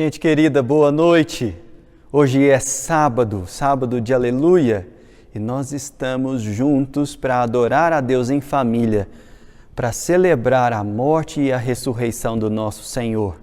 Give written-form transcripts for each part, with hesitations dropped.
Gente querida, boa noite. Hoje é sábado, sábado de aleluia, e nós estamos juntos para adorar a Deus em família, para celebrar a morte e a ressurreição do nosso Senhor.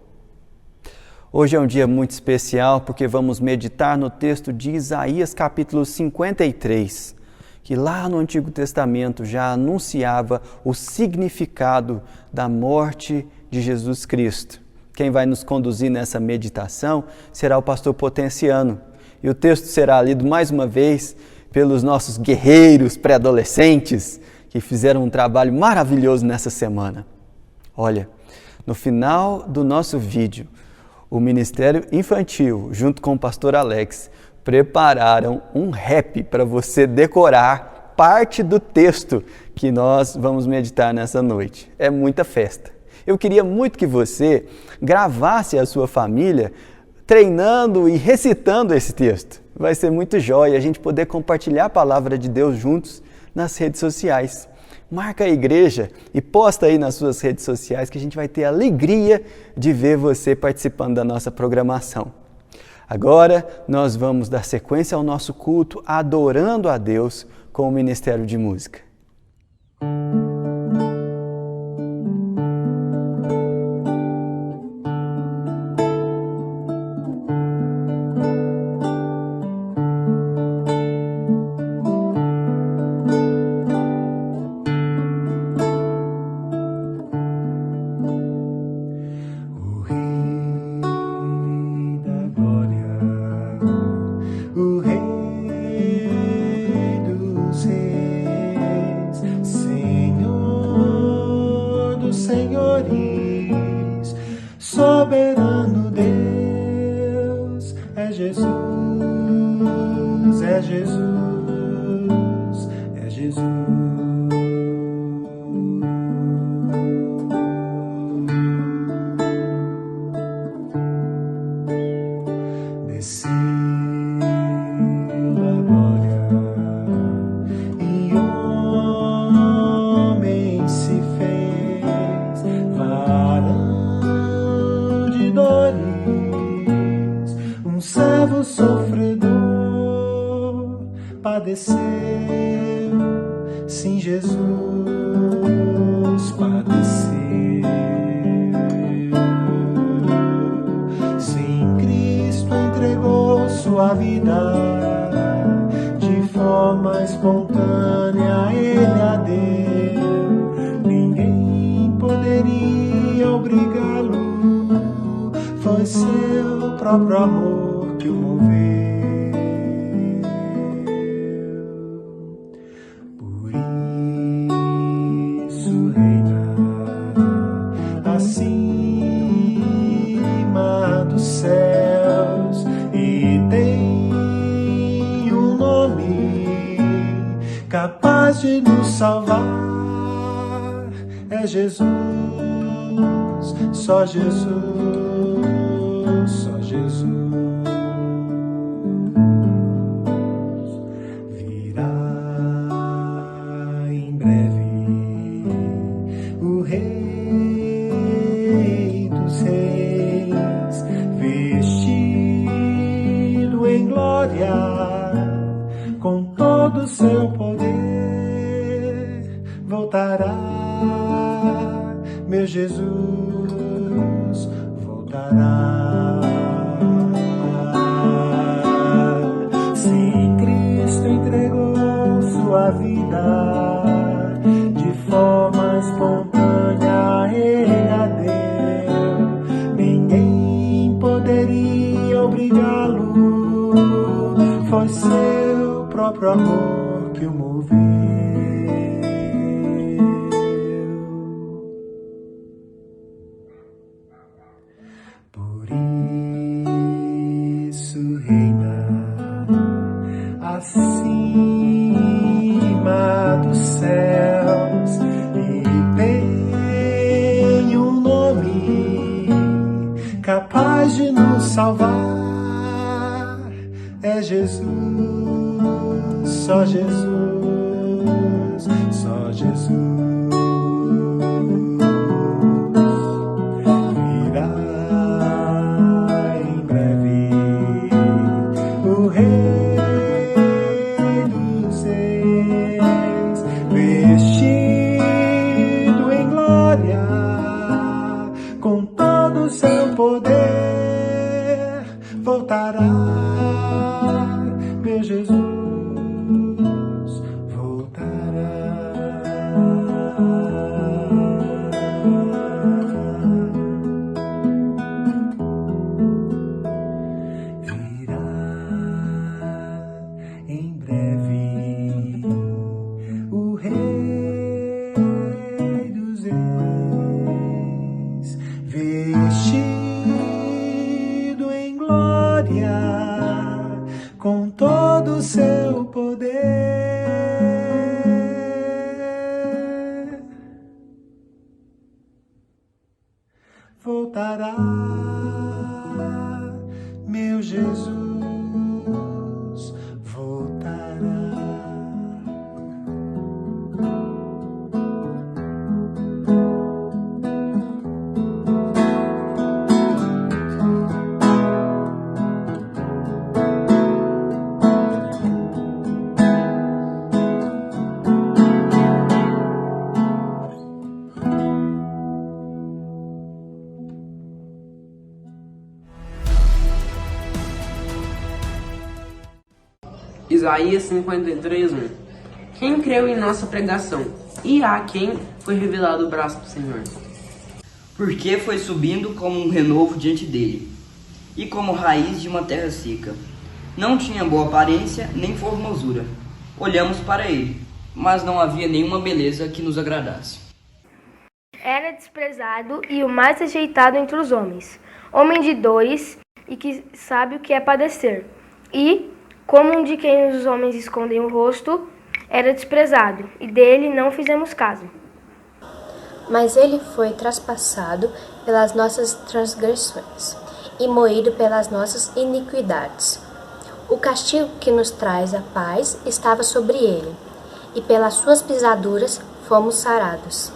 Hoje é um dia muito especial porque vamos meditar no texto de Isaías capítulo 53, que lá no Antigo Testamento já anunciava o significado da morte de Jesus Cristo. Quem vai nos conduzir nessa meditação será o pastor Potenciano. E o texto será lido mais uma vez pelos nossos guerreiros pré-adolescentes que fizeram um trabalho maravilhoso nessa semana. Olha, no final do nosso vídeo, o Ministério Infantil, junto com o pastor Alex, prepararam um rap para você decorar parte do texto que nós vamos meditar nessa noite. É muita festa. Eu queria muito que você gravasse a sua família treinando e recitando esse texto. Vai ser muito jóia a gente poder compartilhar a palavra de Deus juntos nas redes sociais. Marca a igreja e posta aí nas suas redes sociais que a gente vai ter a alegria de ver você participando da nossa programação. Agora nós vamos dar sequência ao nosso culto adorando a Deus com o Ministério de Música. Soberano Deus, é Jesus, é Jesus, é Jesus. Desceu da glória e homem se fez varão de dores, um servo sofredor, padeceu, sim, Jesus padeceu, sim, Cristo entregou sua vida, de forma espontânea Ele a deu, ninguém poderia obrigá-lo, foi seu próprio amor que o moveu. Por isso reina acima dos céus e tem um nome capaz de nos salvar. É Jesus, só Jesus, só Jesus. Virá em breve o Rei dos Reis, vestido em glória, com todo o seu poder, voltará, meu Jesus voltará. Sim, Cristo entregou sua vida, de forma espontânea Ele a deu, ninguém poderia obrigá-lo, foi seu próprio amor que o moveu. Por isso reina acima dos céus e tem um nome capaz de nos salvar. É Jesus, só Jesus, só Jesus. Virá em meu Jesus voltará. Em breve, o Rei dos Reis, vestido em glória, com todo o seu poder, voltará, meu Jesus voltará. Isaías 53:1. Quem creu em nossa pregação? E a quem foi revelado o braço do Senhor? Porque foi subindo como um renovo diante dele, e como raiz de uma terra seca. Não tinha boa aparência, nem formosura. Olhamos para ele, mas não havia nenhuma beleza que nos agradasse. Era desprezado e o mais rejeitado entre os homens, homem de dores e que sabe o que é padecer. E, como um de quem os homens escondem o rosto, era desprezado, e dele não fizemos caso. Mas ele foi traspassado pelas nossas transgressões e moído pelas nossas iniquidades. O castigo que nos traz a paz estava sobre ele, e pelas suas pisaduras fomos sarados.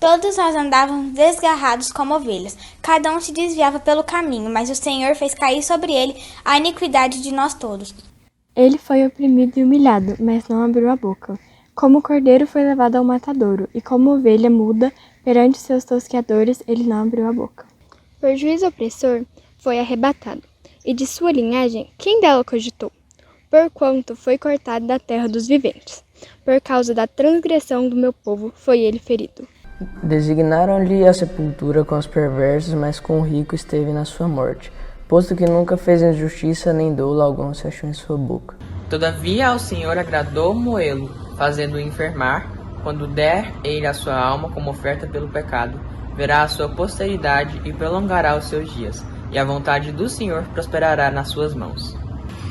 Todos nós andávamos desgarrados como ovelhas, cada um se desviava pelo caminho, mas o Senhor fez cair sobre ele a iniquidade de nós todos. Ele foi oprimido e humilhado, mas não abriu a boca. Como cordeiro foi levado ao matadouro, e como ovelha muda perante seus tosqueadores, ele não abriu a boca. Por juiz opressor foi arrebatado, e de sua linhagem quem dela cogitou? Porquanto foi cortado da terra dos viventes. Por causa da transgressão do meu povo foi ele ferido. Designaram-lhe a sepultura com os perversos, mas com o rico esteve na sua morte, posto que nunca fez injustiça nem dolo algum se achou em sua boca. Todavia ao Senhor agradou moê-lo, fazendo-o enfermar. Quando der ele a sua alma como oferta pelo pecado, verá a sua posteridade e prolongará os seus dias, e a vontade do Senhor prosperará nas suas mãos.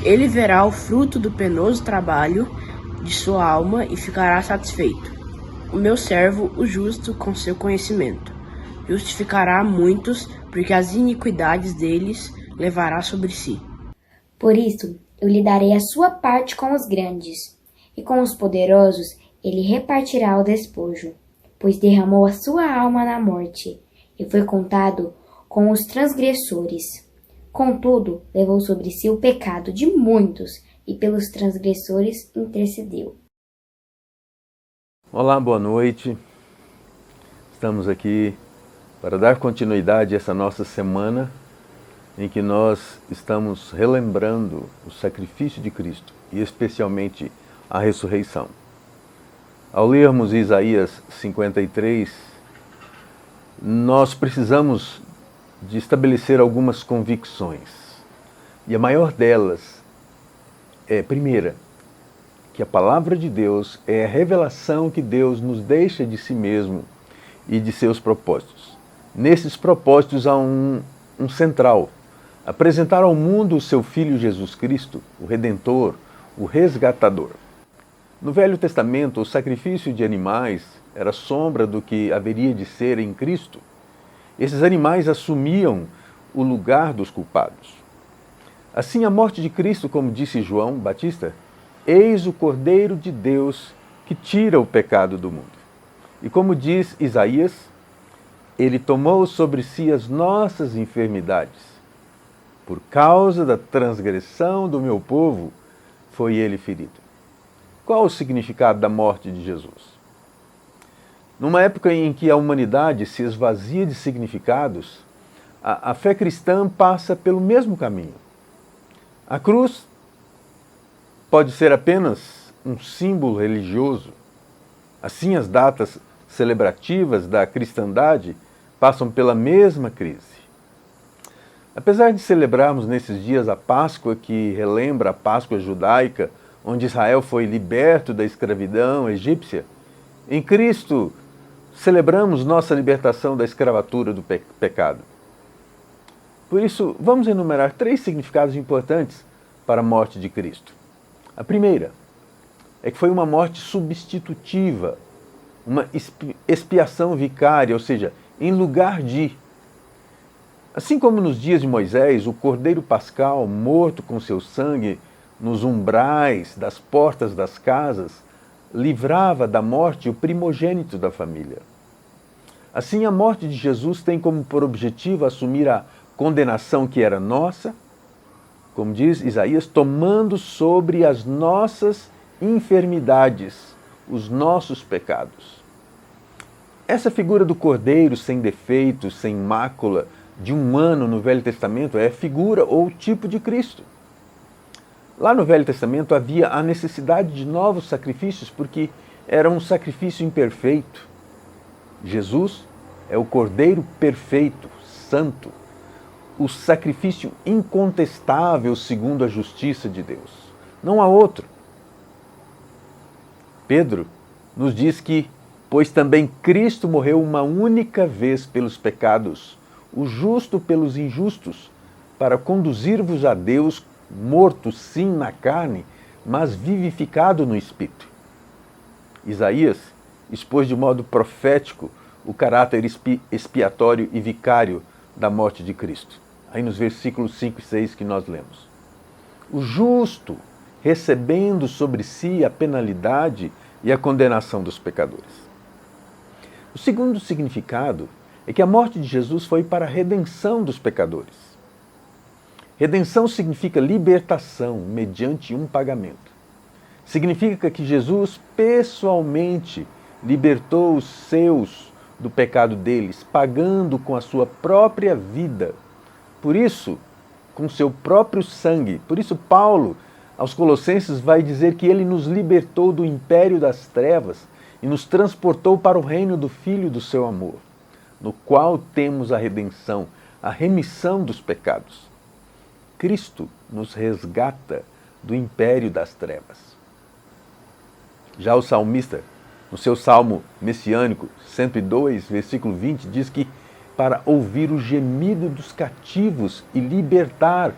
Ele verá o fruto do penoso trabalho de sua alma e ficará satisfeito. O meu servo, o justo, com seu conhecimento, justificará muitos, porque as iniquidades deles levará sobre si. Por isso, eu lhe darei a sua parte com os grandes, e com os poderosos ele repartirá o despojo, pois derramou a sua alma na morte, e foi contado com os transgressores. Contudo, levou sobre si o pecado de muitos, e pelos transgressores intercedeu. Olá, boa noite. Estamos aqui para dar continuidade a essa nossa semana em que nós estamos relembrando o sacrifício de Cristo e especialmente a ressurreição. Ao lermos Isaías 53, nós precisamos de estabelecer algumas convicções. E a maior delas é, primeira, que a palavra de Deus é a revelação que Deus nos deixa de si mesmo e de seus propósitos. Nesses propósitos há um central: apresentar ao mundo o seu Filho Jesus Cristo, o Redentor, o Resgatador. No Velho Testamento, o sacrifício de animais era sombra do que haveria de ser em Cristo. Esses animais assumiam o lugar dos culpados. Assim, a morte de Cristo, como disse João Batista, eis o Cordeiro de Deus que tira o pecado do mundo. E como diz Isaías, ele tomou sobre si as nossas enfermidades. Por causa da transgressão do meu povo, foi ele ferido. Qual o significado da morte de Jesus? Numa época em que a humanidade se esvazia de significados, a fé cristã passa pelo mesmo caminho. A cruz pode ser apenas um símbolo religioso. Assim, as datas celebrativas da cristandade passam pela mesma crise. Apesar de celebrarmos nesses dias a Páscoa, que relembra a Páscoa judaica, onde Israel foi liberto da escravidão egípcia, em Cristo celebramos nossa libertação da escravatura do pecado. Por isso, vamos enumerar 3 significados importantes para a morte de Cristo. A primeira é que foi uma morte substitutiva, uma expiação vicária, ou seja, em lugar de. Assim como nos dias de Moisés, o cordeiro pascal, morto com seu sangue nos umbrais das portas das casas, livrava da morte o primogênito da família. Assim, a morte de Jesus tem como por objetivo assumir a condenação que era nossa, como diz Isaías, tomando sobre as nossas enfermidades os nossos pecados. Essa figura do cordeiro sem defeito, sem mácula, de um ano no Velho Testamento é figura ou tipo de Cristo. Lá no Velho Testamento havia a necessidade de novos sacrifícios porque era um sacrifício imperfeito. Jesus é o Cordeiro perfeito, santo, o sacrifício incontestável segundo a justiça de Deus. Não há outro. Pedro nos diz que, pois também Cristo morreu uma única vez pelos pecados, o justo pelos injustos, para conduzir-vos a Deus, morto sim na carne, mas vivificado no Espírito. Isaías expôs de modo profético o caráter expiatório e vicário da morte de Cristo. Aí nos versículos 5 e 6 que nós lemos. O justo recebendo sobre si a penalidade e a condenação dos pecadores. O segundo significado é que a morte de Jesus foi para a redenção dos pecadores. Redenção significa libertação mediante um pagamento. Significa que Jesus pessoalmente libertou os seus do pecado deles, pagando com a sua própria vida. Por isso, com seu próprio sangue. Por isso, Paulo, aos Colossenses, vai dizer que ele nos libertou do império das trevas e nos transportou para o reino do Filho do seu amor, no qual temos a redenção, a remissão dos pecados. Cristo nos resgata do império das trevas. Já o salmista, no seu salmo messiânico 102, versículo 20, diz que para ouvir o gemido dos cativos e libertar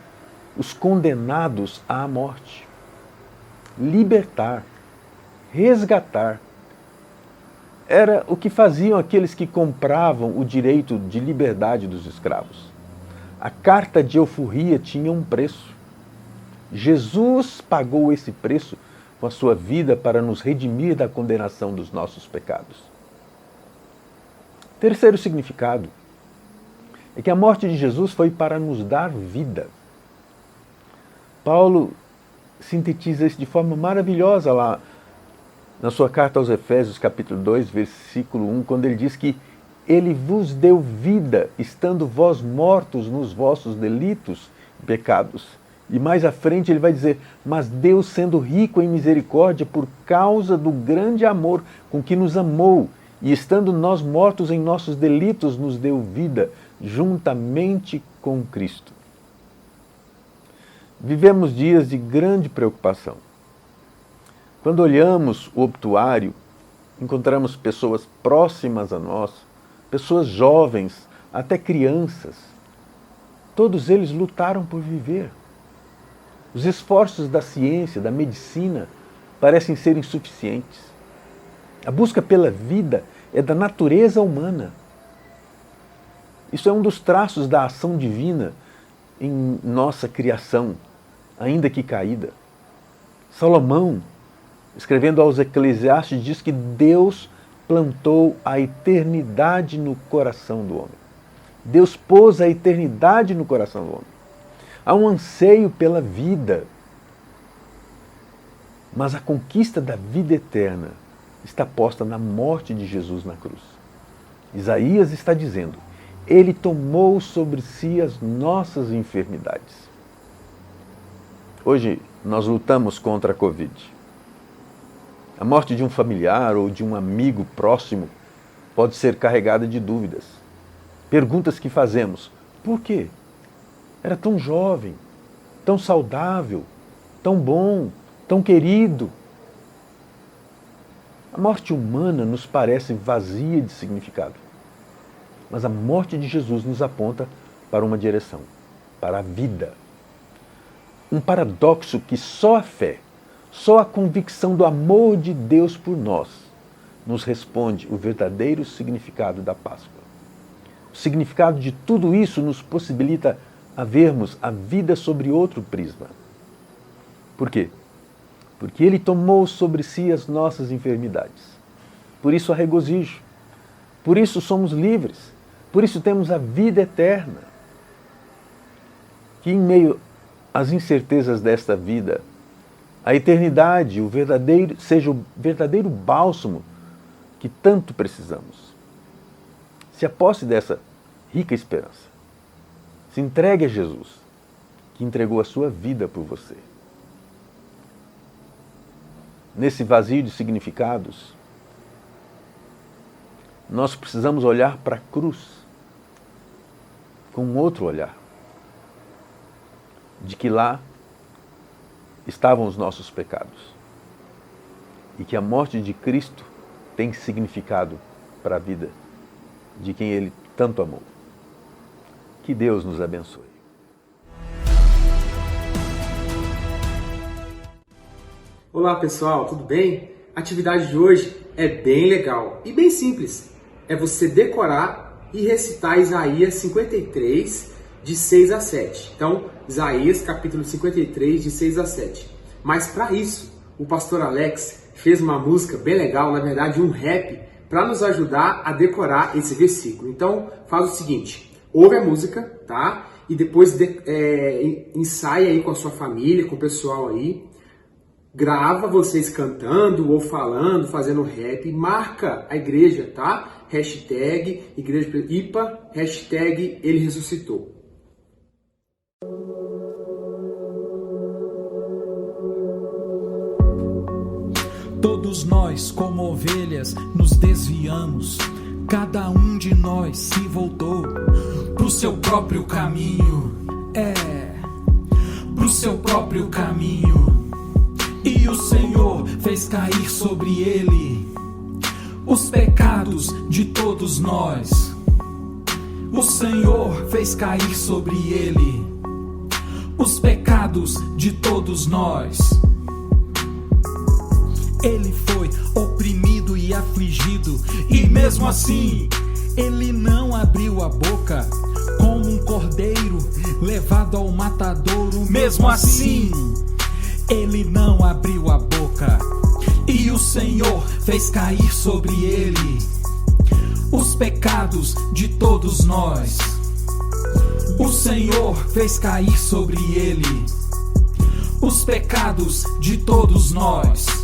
os condenados à morte. Libertar, resgatar. Era o que faziam aqueles que compravam o direito de liberdade dos escravos. A carta de alforria tinha um preço. Jesus pagou esse preço com a sua vida para nos redimir da condenação dos nossos pecados. Terceiro significado é que a morte de Jesus foi para nos dar vida. Paulo sintetiza isso de forma maravilhosa lá na sua carta aos Efésios, capítulo 2, versículo 1, quando ele diz que ele vos deu vida, estando vós mortos nos vossos delitos e pecados. E mais à frente ele vai dizer, mas Deus, sendo rico em misericórdia, por causa do grande amor com que nos amou, e estando nós mortos em nossos delitos, nos deu vida, juntamente com Cristo. Vivemos dias de grande preocupação. Quando olhamos o obituário, encontramos pessoas próximas a nós, pessoas jovens, até crianças. Todos eles lutaram por viver. Os esforços da ciência, da medicina, parecem ser insuficientes. A busca pela vida é da natureza humana. Isso é um dos traços da ação divina em nossa criação, ainda que caída. Salomão, escrevendo aos Eclesiastes, diz que Deus plantou a eternidade no coração do homem. Deus pôs a eternidade no coração do homem. Há um anseio pela vida. Mas a conquista da vida eterna está posta na morte de Jesus na cruz. Isaías está dizendo, ele tomou sobre si as nossas enfermidades. Hoje nós lutamos contra a Covid. A morte de um familiar ou de um amigo próximo pode ser carregada de dúvidas. Perguntas que fazemos: por quê? Era tão jovem, tão saudável, tão bom, tão querido. A morte humana nos parece vazia de significado, mas a morte de Jesus nos aponta para uma direção, para a vida. Um paradoxo que só a fé, só a convicção do amor de Deus por nós nos responde o verdadeiro significado da Páscoa. O significado de tudo isso nos possibilita a vermos a vida sobre outro prisma. Por quê? Porque Ele tomou sobre si as nossas enfermidades. Por isso há regozijo. Por isso somos livres. Por isso temos a vida eterna. Que em meio às incertezas desta vida, a eternidade seja o verdadeiro bálsamo que tanto precisamos. Se aposse dessa rica esperança. Se entregue a Jesus, que entregou a sua vida por você. Nesse vazio de significados, nós precisamos olhar para a cruz com um outro olhar. De que lá estavam os nossos pecados. E que a morte de Cristo tem significado para a vida de quem Ele tanto amou. Que Deus nos abençoe. Olá pessoal, tudo bem? A atividade de hoje é bem legal e bem simples. É você decorar e recitar Isaías 53, de 6 a 7. Então, Isaías capítulo 53, de 6 a 7. Mas para isso, o pastor Alex fez uma música bem legal, na verdade um rap, para nos ajudar a decorar esse versículo. Então, faz o seguinte, ouve a música, tá? E depois ensaia aí com a sua família, com o pessoal aí. Grava vocês cantando ou falando, fazendo rap, marca a igreja, tá? Hashtag Igreja IPA, hashtag Ele Ressuscitou. Todos nós, como ovelhas, nos desviamos. Cada um de nós se voltou pro seu próprio caminho. Pro seu próprio caminho. E o Senhor fez cair sobre ele os pecados de todos nós. O Senhor fez cair sobre ele os pecados de todos nós. Ele foi oprimido e afligido, e mesmo assim, ele não abriu a boca, como um cordeiro levado ao matadouro. Mesmo assim, ele não abriu a boca, e o Senhor fez cair sobre ele os pecados de todos nós. O Senhor fez cair sobre ele os pecados de todos nós.